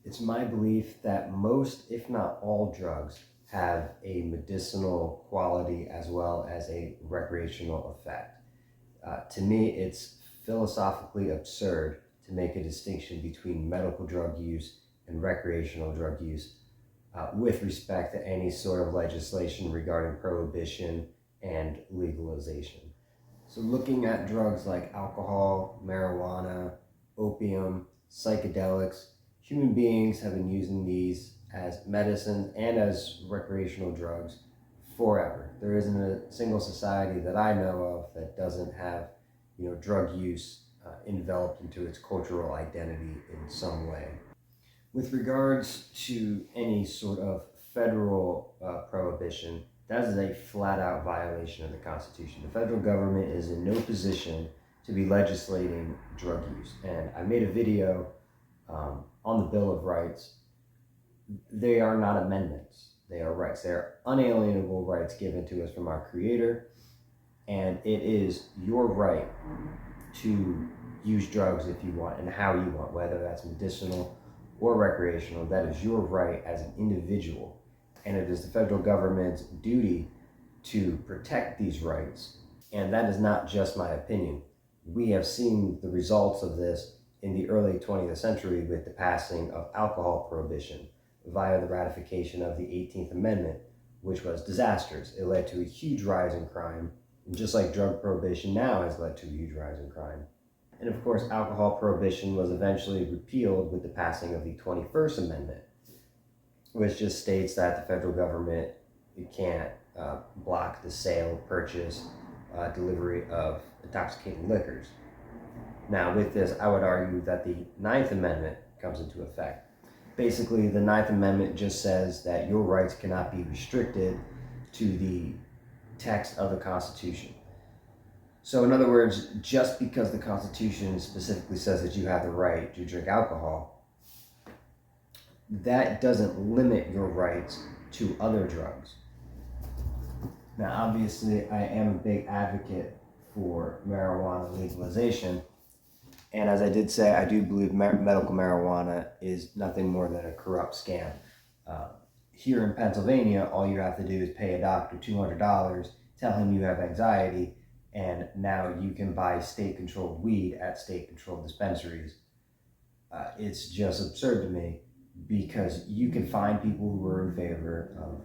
It's my belief that most, if not all, drugs have a medicinal quality as well as a recreational effect. To me, it's philosophically absurd to make a distinction between medical drug use and recreational drug use with respect to any sort of legislation regarding prohibition and legalization. So looking at drugs like alcohol, marijuana, opium, psychedelics, human beings have been using these as medicine and as recreational drugs forever. There isn't a single society that I know of that doesn't have, drug use enveloped into its cultural identity in some way. With regards to any sort of federal prohibition, that is a flat out violation of the Constitution. The federal government is in no position to be legislating drug use. And I made a video on the Bill of Rights. They are not amendments, they are rights. They are unalienable rights given to us from our Creator. And it is your right to use drugs if you want and how you want, whether that's medicinal or recreational. That is your right as an individual. And it is the federal government's duty to protect these rights. And that is not just my opinion. We have seen the results of this in the early 20th century with the passing of alcohol prohibition via the ratification of the 18th Amendment, which was disastrous. It led to a huge rise in crime, just like drug prohibition now has led to a huge rise in crime. And of course, alcohol prohibition was eventually repealed with the passing of the 21st Amendment, which just states that the federal government can't block the sale, purchase, delivery of intoxicating liquors. Now, with this, I would argue that the Ninth Amendment comes into effect. Basically, the Ninth Amendment just says that your rights cannot be restricted to the text of the Constitution. So in other words, just because the Constitution specifically says that you have the right to drink alcohol, that doesn't limit your rights to other drugs. Now, obviously, I am a big advocate for marijuana legalization. And as I did say, I do believe medical marijuana is nothing more than a corrupt scam. Here in Pennsylvania, all you have to do is pay a doctor $200, tell him you have anxiety, and now you can buy state-controlled weed at state-controlled dispensaries. It's just absurd to me because you can find people who are in favor of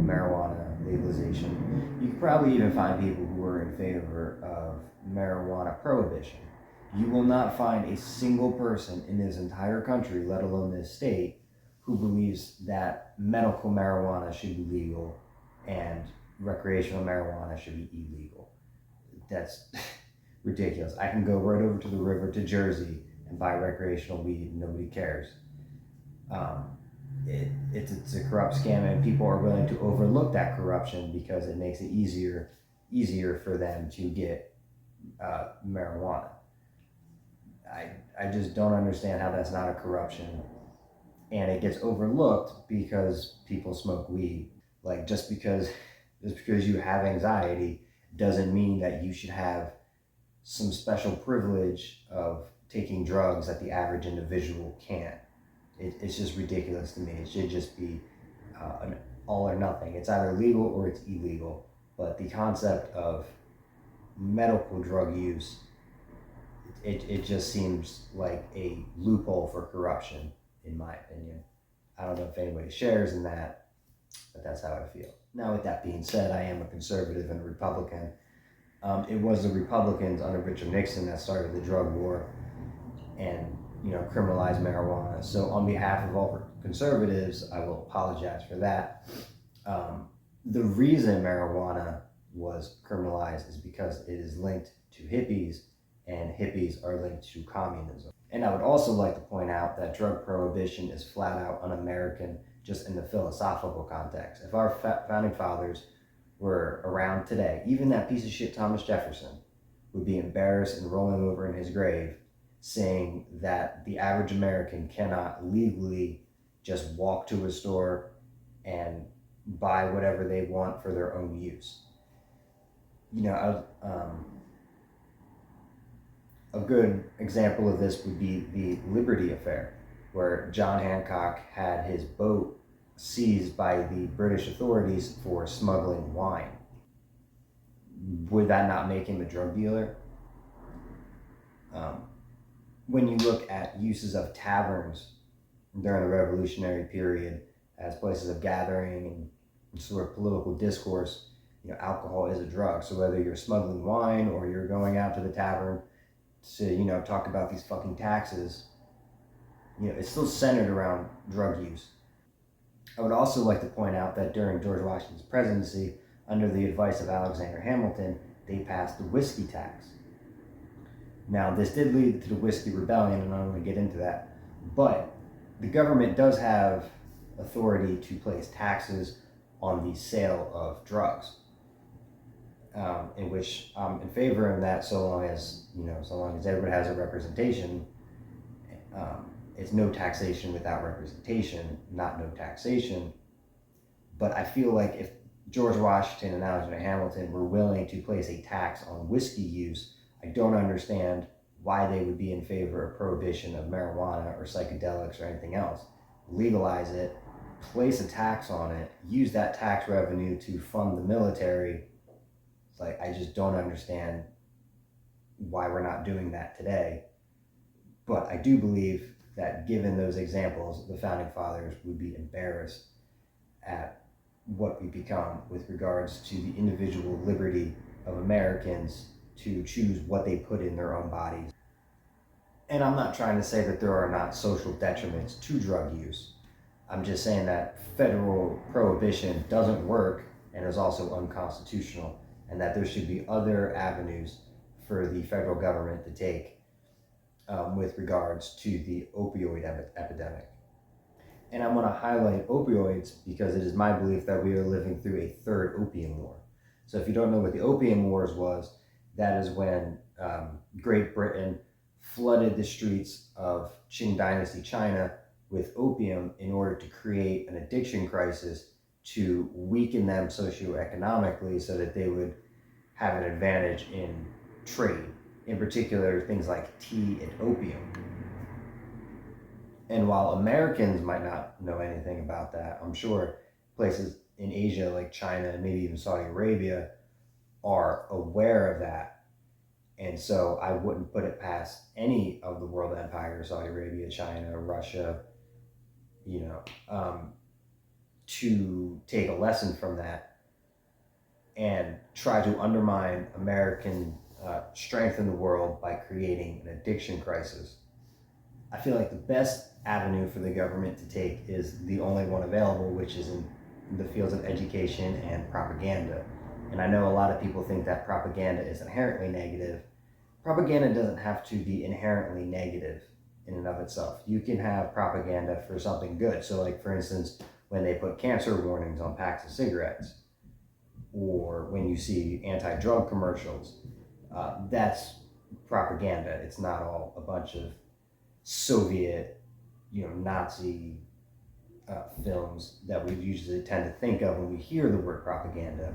marijuana legalization. You can probably even find people who are in favor of marijuana prohibition. You will not find a single person in this entire country, let alone this state, who believes that medical marijuana should be legal and recreational marijuana should be illegal. That's ridiculous. I can go right over to the river to Jersey and buy recreational weed and nobody cares. It's a corrupt scam, and people are willing to overlook that corruption because it makes it easier for them to get marijuana. I just don't understand how that's not a corruption, and it gets overlooked because people smoke weed. Like just because you have anxiety doesn't mean that you should have some special privilege of taking drugs that the average individual can't. It's just ridiculous to me. It should just be an all or nothing. It's either legal or it's illegal. But the concept of medical drug use, it just seems like a loophole for corruption, in my opinion. I don't know if anybody shares in that, but that's how I feel. Now, with that being said, I am a conservative and a Republican. It was the Republicans under Richard Nixon that started the drug war and criminalized marijuana. So on behalf of all conservatives, I will apologize for that. The reason marijuana was criminalized is because it is linked to hippies, and hippies are linked to communism. And I would also like to point out that drug prohibition is flat out un-American just in the philosophical context. If our founding fathers were around today, even that piece of shit Thomas Jefferson would be embarrassed and rolling over in his grave saying that the average American cannot legally just walk to a store and buy whatever they want for their own use. A good example of this would be the Liberty Affair, where John Hancock had his boat seized by the British authorities for smuggling wine. Would that not make him a drug dealer? When you look at uses of taverns during the Revolutionary period as places of gathering and sort of political discourse, alcohol is a drug. So whether you're smuggling wine or you're going out to the tavern to, talk about these fucking taxes, it's still centered around drug use. I would also like to point out that during George Washington's presidency, under the advice of Alexander Hamilton, they passed the whiskey tax. Now, this did lead to the Whiskey Rebellion, and I'm going to get into that. But the government does have authority to place taxes on the sale of drugs, in which I'm in favor of that, so long as everybody has a representation. It's no taxation without representation, not no taxation. But I feel like if George Washington and Alexander Hamilton were willing to place a tax on whiskey use, I don't understand why they would be in favor of prohibition of marijuana or psychedelics or anything else. Legalize it, place a tax on it, use that tax revenue to fund the military. It's like, I just don't understand why we're not doing that today. But I do believe that given those examples, the Founding Fathers would be embarrassed at what we become with regards to the individual liberty of Americans to choose what they put in their own bodies. And I'm not trying to say that there are not social detriments to drug use. I'm just saying that federal prohibition doesn't work and is also unconstitutional, and that there should be other avenues for the federal government to take with regards to the opioid epidemic. And I want to highlight opioids because it is my belief that we are living through a third opium war. So if you don't know what the opium wars was, that is when Great Britain flooded the streets of Qing Dynasty China with opium in order to create an addiction crisis to weaken them socioeconomically so that they would have an advantage in trade, in particular things like tea and opium. And while Americans might not know anything about that, I'm sure places in Asia like China and maybe even Saudi Arabia are aware of that. And so I wouldn't put it past any of the world empires, Saudi Arabia, China, Russia, to take a lesson from that and try to undermine American strength in the world by creating an addiction crisis. I feel like the best avenue for the government to take is the only one available, which is in the fields of education and propaganda. And I know a lot of people think that propaganda is inherently negative. Propaganda doesn't have to be inherently negative in and of itself. You can have propaganda for something good. So like, for instance, when they put cancer warnings on packs of cigarettes, or when you see anti-drug commercials, that's propaganda. It's not all a bunch of Soviet, Nazi films that we usually tend to think of when we hear the word propaganda.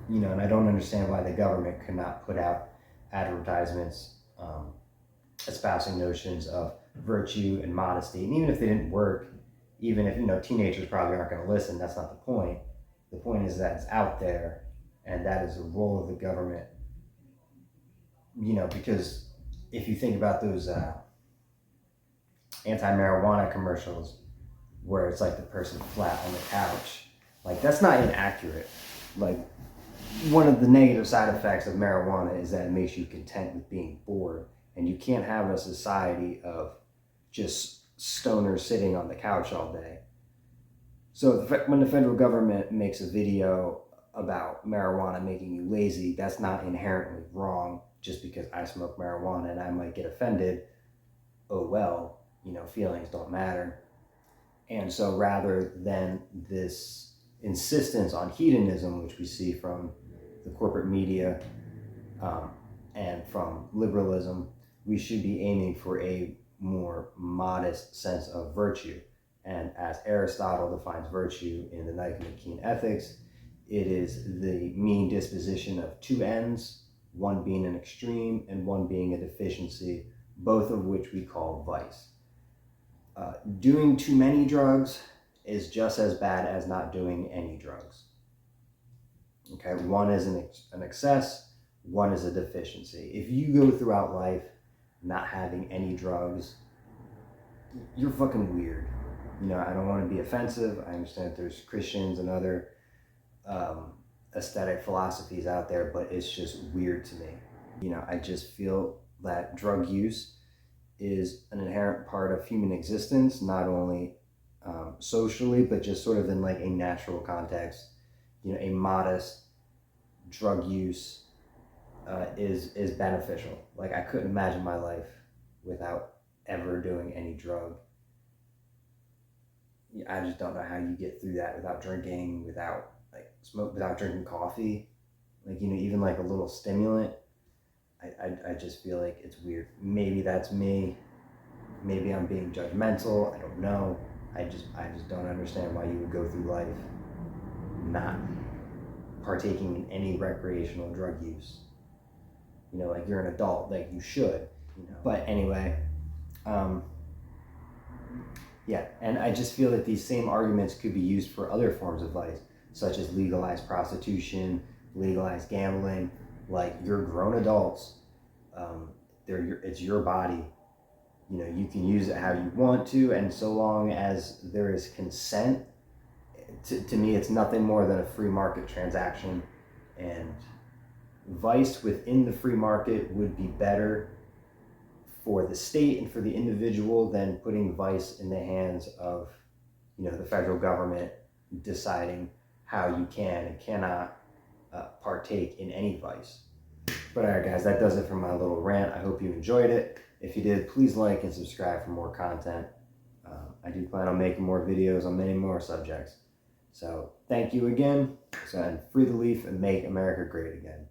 And I don't understand why the government could not put out advertisements espousing notions of virtue and modesty. And even if they didn't work, even if, teenagers probably aren't going to listen, that's not the point. The point is that it's out there, and that is the role of the government. Because if you think about those anti-marijuana commercials where it's like the person flat on the couch, like that's not inaccurate. Like, one of the negative side effects of marijuana is that it makes you content with being bored, and you can't have a society of just stoners sitting on the couch all day. So when the federal government makes a video about marijuana making you lazy, that's not inherently wrong just because I smoke marijuana and I might get offended. Oh well, feelings don't matter. And so rather than this insistence on hedonism, which we see from the corporate media and from liberalism, we should be aiming for a more modest sense of virtue. And as Aristotle defines virtue in the Nicomachean Ethics, it is the mean disposition of two ends, one being an extreme and one being a deficiency, both of which we call vice. Doing too many drugs is just as bad as not doing any drugs. Okay, one is an excess, one is a deficiency. If you go throughout life not having any drugs, you're fucking weird. You know, I don't want to be offensive. I understand that there's Christians and other aesthetic philosophies out there, but it's just weird to me. You know, I just feel that drug use is an inherent part of human existence, not only socially, but just sort of in like a natural context. You know, a modest drug use is beneficial. Like, I couldn't imagine my life without ever doing any drug. I just don't know how you get through that without drinking, without like smoke, without drinking coffee. Like, you know, even like a little stimulant. I just feel like it's weird. Maybe that's me. Maybe I'm being judgmental. I don't know. I just don't understand why you would go through life not partaking in any recreational drug use. You know, like, you're an adult, like you should, you know. But anyway, yeah, and I just feel that these same arguments could be used for other forms of vice, such as legalized prostitution, legalized gambling. Like, you're grown adults. It's your body. You know, you can use it how you want to, and so long as there is consent, to me, it's nothing more than a free market transaction. And vice within the free market would be better for the state and for the individual than putting vice in the hands of, you know, the federal government deciding how you can and cannot partake in any vice. But all right, guys, that does it for my little rant. I hope you enjoyed it. If you did, please like and subscribe for more content. I do plan on making more videos on many more subjects. So thank you again. And free the leaf and make America great again.